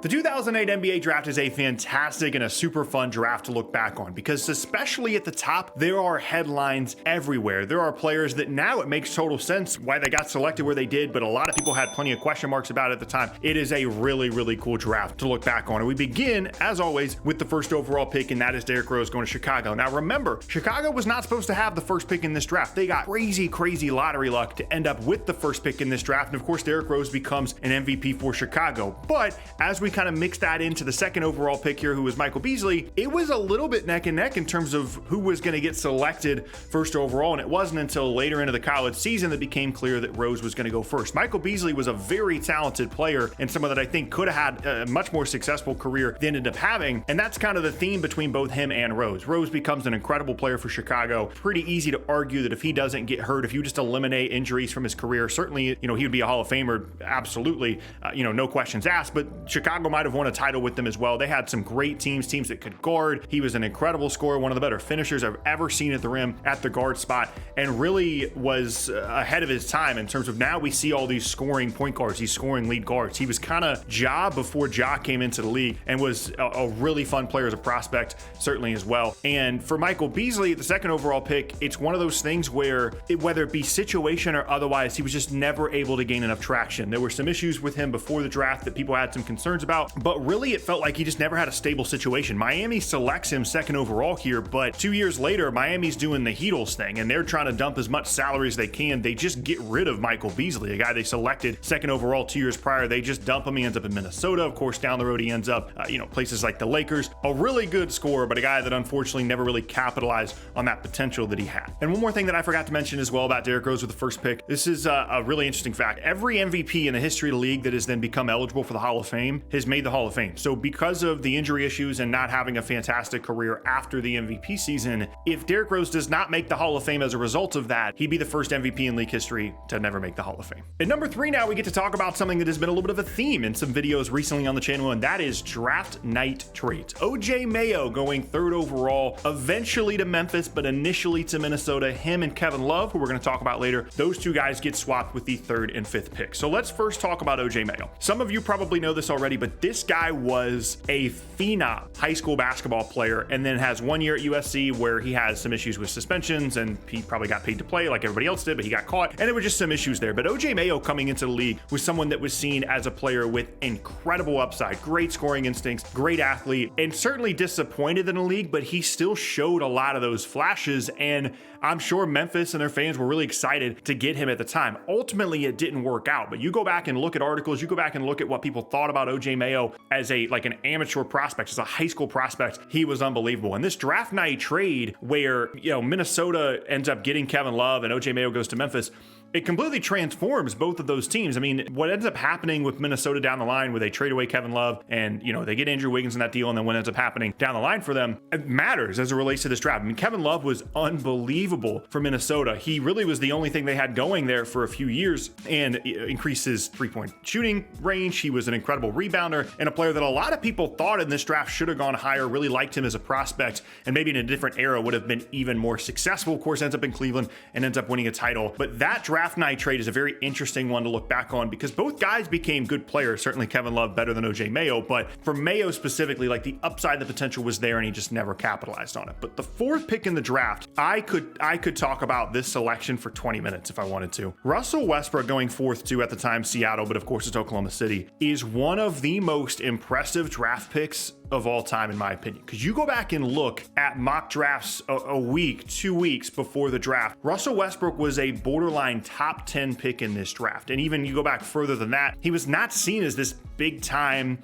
The 2008 NBA draft is a fantastic and a super fun draft to look back on because especially at the top, there are headlines everywhere. There are players that now it makes total sense why they got selected where they did, but a lot of people had plenty of question marks about it at the time. It is a really, really cool draft to look back on. And we begin, as always, with the first overall pick, and that is Derrick Rose going to Chicago. Now remember, Chicago was not supposed to have the first pick in this draft. They got crazy lottery luck to end up with the first pick in this draft. And of course, Derrick Rose becomes an MVP for Chicago. But as we kind of mix that into the second overall pick here, who was Michael Beasley, it was a little bit neck and neck in terms of who was going to get selected first overall. And it wasn't until later into the college season that became clear that Rose was going to go first. Michael Beasley was a very talented player and someone that I think could have had a much more successful career than ended up having. And that's kind of the theme between both him and Rose. Rose becomes an incredible player for Chicago. Pretty easy to argue that if he doesn't get hurt, if you just eliminate injuries from his career, certainly, he would be a Hall of Famer. Absolutely. No questions asked, but Chicago might have won a title with them as well. They had some great teams that could guard. He was an incredible scorer, one of the better finishers I've ever seen at the rim at the guard spot, and really was ahead of his time in terms of now we see all these scoring point guards, these scoring lead guards. He was kind of Ja before Ja came into the league and was a really fun player as a prospect, certainly as well. And for Michael Beasley, the second overall pick, it's one of those things where whether it be situation or otherwise, he was just never able to gain enough traction. There were some issues with him before the draft that people had some concerns about, but really it felt like he just never had a stable situation. Miami selects him second overall here, but 2 years later, Miami's doing the Heatles thing and they're trying to dump as much salary as they can. They just get rid of Michael Beasley, a guy they selected second overall 2 years prior. They just dump him. He ends up in Minnesota. Of course, down the road, he ends up, places like the Lakers. A really good scorer, but a guy that unfortunately never really capitalized on that potential that he had. And one more thing that I forgot to mention as well about Derrick Rose with the first pick. This is a really interesting fact. Every MVP in the history of the league that has then become eligible for the Hall of Fame has made the Hall of Fame. So because of the injury issues and not having a fantastic career after the MVP season, if Derrick Rose does not make the Hall of Fame as a result of that, he'd be the first MVP in league history to never make the Hall of Fame. At number 3 now, we get to talk about something that has been a little bit of a theme in some videos recently on the channel, and that is draft night trades. OJ Mayo going third overall, eventually to Memphis, but initially to Minnesota. Him and Kevin Love, who we're going to talk about later, those two guys get swapped with the 3rd and 5th pick. So let's first talk about OJ Mayo. Some of you probably know this already, but this guy was a phenom high school basketball player and then has 1 year at USC where he has some issues with suspensions and he probably got paid to play like everybody else did, but he got caught and there were just some issues there. But OJ Mayo coming into the league was someone that was seen as a player with incredible upside, great scoring instincts, great athlete, and certainly disappointed in the league, but he still showed a lot of those flashes, and I'm sure Memphis and their fans were really excited to get him at the time. Ultimately, it didn't work out, but you go back and look at articles, you go back and look at what people thought about OJ Mayo as an amateur prospect, as a high school prospect. He was unbelievable. And this draft night trade where, Minnesota ends up getting Kevin Love and OJ Mayo goes to Memphis, it completely transforms both of those teams. I mean, what ends up happening with Minnesota down the line where they trade away Kevin Love and, they get Andrew Wiggins in that deal, and then what ends up happening down the line for them, it matters as it relates to this draft. I mean, Kevin Love was unbelievable for Minnesota. He really was the only thing they had going there for a few years and increased his three-point shooting range. He was an incredible rebounder and a player that a lot of people thought in this draft should have gone higher, really liked him as a prospect, and maybe in a different era would have been even more successful. Of course, ends up in Cleveland and ends up winning a title. But that draft night trade is a very interesting one to look back on because both guys became good players. Certainly Kevin Love better than OJ Mayo, but for Mayo specifically, the upside, the potential was there and he just never capitalized on it. But the 4th pick in the draft, I could talk about this selection for 20 minutes if I wanted to. Russell Westbrook going 4th to, at the time, Seattle, but of course it's Oklahoma City, is one of the most impressive draft picks of all time, in my opinion. Because you go back and look at mock drafts a week, 2 weeks before the draft, Russell Westbrook was a borderline top 10 pick in this draft. And even you go back further than that, he was not seen as this big time,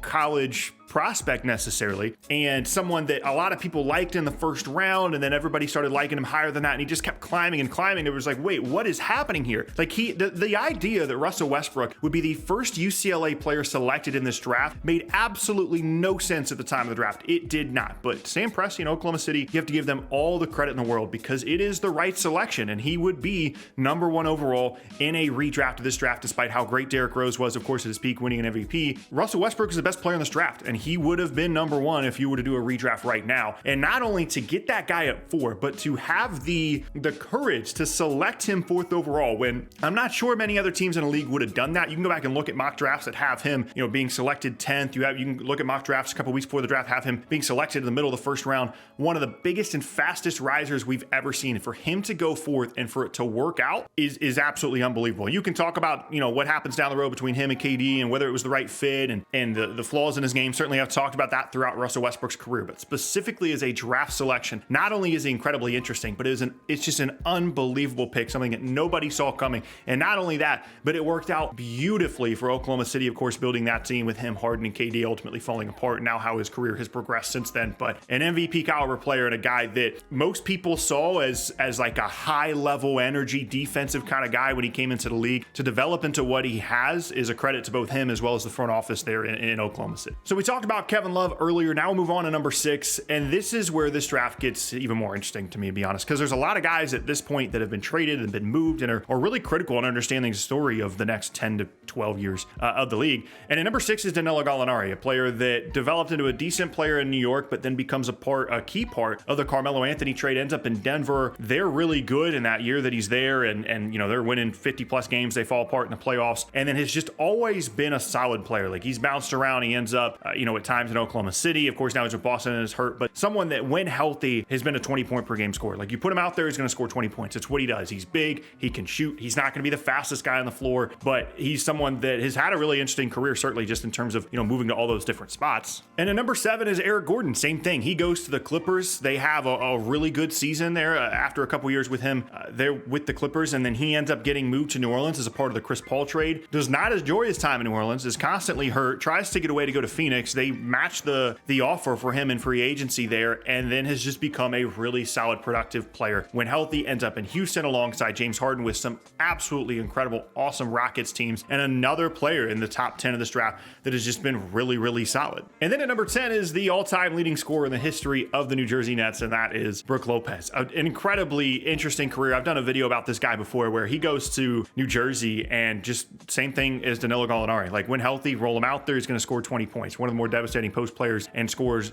college prospect necessarily, and someone that a lot of people liked in the first round, and then everybody started liking him higher than that, and he just kept climbing and climbing. It was like, wait, what is happening here? The idea that Russell Westbrook would be the first UCLA player selected in this draft made absolutely no sense at the time of the draft. It did not. But Sam Presti in Oklahoma City, you have to give them all the credit in the world because it is the right selection, and he would be number 1 overall in a redraft of this draft, despite how great Derrick Rose was, of course, at his peak, winning an MVP. Russell Westbrook is the best player in this draft, and he would have been number 1 if you were to do a redraft right now. And not only to get that guy at 4, but to have the courage to select him 4th overall, when I'm not sure many other teams in the league would have done that. You can go back and look at mock drafts that have him, being selected 10th. You can look at mock drafts a couple weeks before the draft, have him being selected in the middle of the first round. One of the biggest and fastest risers we've ever seen. And for him to go 4th and for it to work out is absolutely unbelievable. You can talk about, what happens down the road between him and KD and whether it was the right fit and the flaws in his game. Certainly I've talked about that throughout Russell Westbrook's career, but specifically as a draft selection, not only is he incredibly interesting, but it's just an unbelievable pick, something that nobody saw coming. And not only that, but it worked out beautifully for Oklahoma City, of course, building that team with him, Harden, and KD ultimately falling apart. Now how his career has progressed since then. But an MVP caliber player and a guy that most people saw as like a high level energy defensive kind of guy when he came into the league, to develop into what he has is a credit to both him as well as the front office there in Oklahoma City. So we talked about Kevin Love earlier. Now we'll move on to number 6. And this is where this draft gets even more interesting to me, to be honest, because there's a lot of guys at this point that have been traded and been moved and are really critical in understanding the story of the next 10 to 12 years of the league. And at number 6 is Danilo Gallinari, a player that developed into a decent player in New York, but then becomes a key part of the Carmelo Anthony trade, ends up in Denver. They're really good in that year that he's there, and they're winning 50 plus games. They fall apart in the playoffs, and then has just always been a solid player. Like, he's bounced around. He ends up at times in Oklahoma City. Of course, now he's with Boston and is hurt, but someone that when healthy has been a 20 point per game scorer. Like, you put him out there, he's going to score 20 points. It's what he does. He's big, he can shoot. He's not going to be the fastest guy on the floor, but he's someone that has had a really interesting career, certainly just in terms of moving to all those different spots. And at number 7 is Eric Gordon. Same thing. He goes to the Clippers. They have a really good season there after a couple years with him there with the Clippers, and then he ends up getting moved to New Orleans as a part of the Chris Paul trade. Does not enjoy his time in New Orleans, is constantly hurt, tries to get away to go to Phoenix. They match the offer for him in free agency there, and then has just become a really solid, productive player. When healthy, ends up in Houston alongside James Harden with some absolutely incredible, awesome Rockets teams, and another player in the top 10 of this draft that has just been really, really solid. And then at number 10 is the all-time leading scorer in the history of the New Jersey Nets, and that is Brook Lopez. An incredibly interesting career. I've done a video about this guy before where he goes to New Jersey and just same thing as Danilo Gallinari. Like, when healthy, roll him out there, he's going to score 20 points. One of the more devastating post players and scorers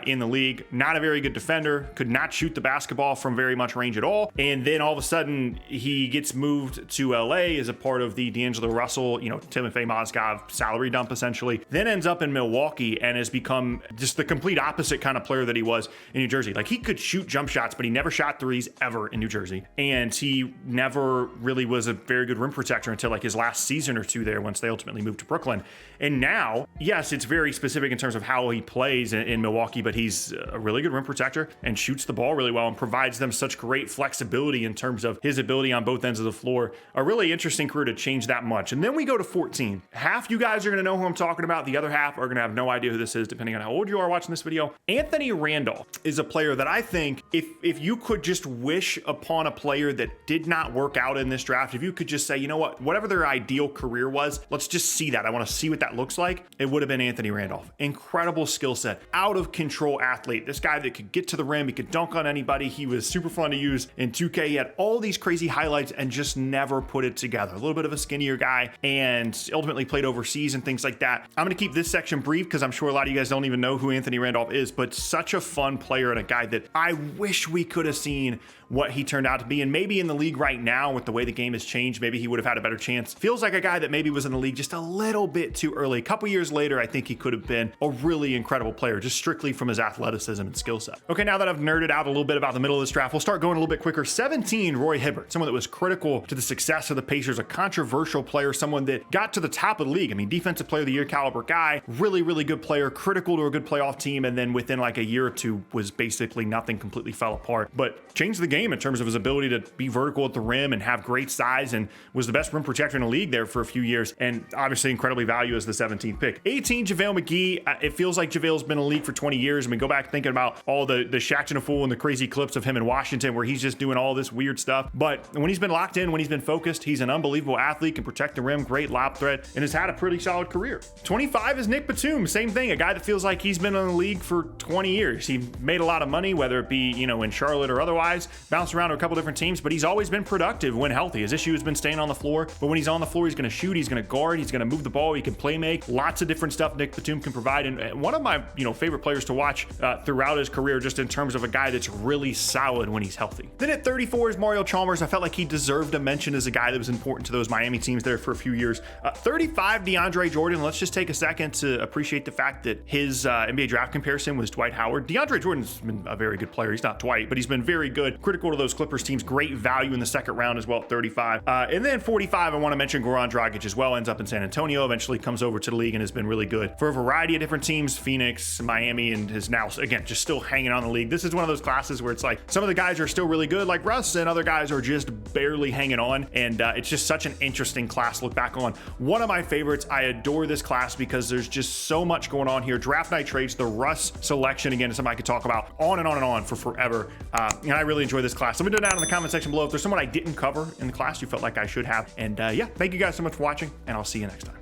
in the league. Not a very good defender, could not shoot the basketball from very much range at all. And then all of a sudden he gets moved to LA as a part of the D'Angelo Russell, Timofey Mozgov salary dump essentially. Then ends up in Milwaukee and has become just the complete opposite kind of player that he was in New Jersey. Like, he could shoot jump shots, but he never shot threes ever in New Jersey. And he never really was a very good rim protector until like his last season or two there, once they ultimately moved to Brooklyn. And now, yes, it's very specific in terms of how he plays in Milwaukee, but he's a really good rim protector and shoots the ball really well and provides them such great flexibility in terms of his ability on both ends of the floor. A really interesting career to change that much. And then we go to 14. Half you guys are going to know who I'm talking about. The other half are going to have no idea who this is, depending on how old you are watching this video. Anthony Randolph is a player that I think if you could just wish upon a player that did not work out in this draft, if you could just say, you know what, whatever their ideal career was, let's just see that. I want to see what that looks like. It would have been Anthony Randolph. Incredible skill set, out of control athlete. This guy that could get to the rim, he could dunk on anybody. He was super fun to use in 2K. He had all these crazy highlights and just never put it together. A little bit of a skinnier guy and ultimately played overseas and things like that. I'm going to keep this section brief because I'm sure a lot of you guys don't even know who Anthony Randolph is, but such a fun player and a guy that I wish we could have seen what he turned out to be. And maybe in the league right now, with the way the game has changed, maybe he would have had a better chance. Feels like a guy that maybe was in the league just a little bit too early. A couple years later, I think he could have been a really incredible player, just strictly from his athleticism and skill set. Okay, now that I've nerded out a little bit about the middle of this draft, we'll start going a little bit quicker. 17, Roy Hibbert, someone that was critical to the success of the Pacers, a controversial player, someone that got to the top of the league. I mean, defensive player of the year caliber guy, really, really good player, critical to a good playoff team, and then within like a year or two was basically nothing, completely fell apart, but changed the game in terms of his ability to be vertical at the rim and have great size, and was the best rim protector in the league there for a few years, and obviously incredibly valuable as the 17th pick. 18, JaVale McGee. It feels like JaVale's been in the league for 20 years. I mean, go back thinking about all the Shaq a Fool and the crazy clips of him in Washington where he's just doing all this weird stuff. But when he's been locked in, when he's been focused, he's an unbelievable athlete, can protect the rim, great lob threat, and has had a pretty solid career. 25 is Nick Batum. Same thing, a guy that feels like he's been in the league for 20 years. He made a lot of money, whether it be, in Charlotte or otherwise, bounced around to a couple different teams, but he's always been productive when healthy. His issue has been staying on the floor, but when he's on the floor, he's going to shoot, he's going to guard, he's going to move the ball, he can play make, lots of different stuff Nick Batum can can provide, and one of my favorite players to watch throughout his career, just in terms of a guy that's really solid when he's healthy. Then at 34 is Mario Chalmers. I felt like he deserved a mention as a guy that was important to those Miami teams there for a few years. 35, DeAndre Jordan. Let's just take a second to appreciate the fact that his NBA draft comparison was Dwight Howard. DeAndre Jordan's been a very good player. He's not Dwight, but he's been very good. Critical to those Clippers teams. Great value in the second round as well at 35. And then 45, I want to mention Goran Dragic as well. Ends up in San Antonio, eventually comes over to the league and has been really good for a variety of different teams, Phoenix, Miami, and is now, again, just still hanging on the league. This is one of those classes where it's like some of the guys are still really good, like Russ, and other guys are just barely hanging on. And it's just such an interesting class to look back on. One of my favorites. I adore this class because there's just so much going on here. Draft night trades, the Russ selection, again, is something I could talk about on and on and on for forever. And I really enjoy this class. Let me know down in the comment section below if there's someone I didn't cover in the class you felt like I should have. And yeah, thank you guys so much for watching, and I'll see you next time.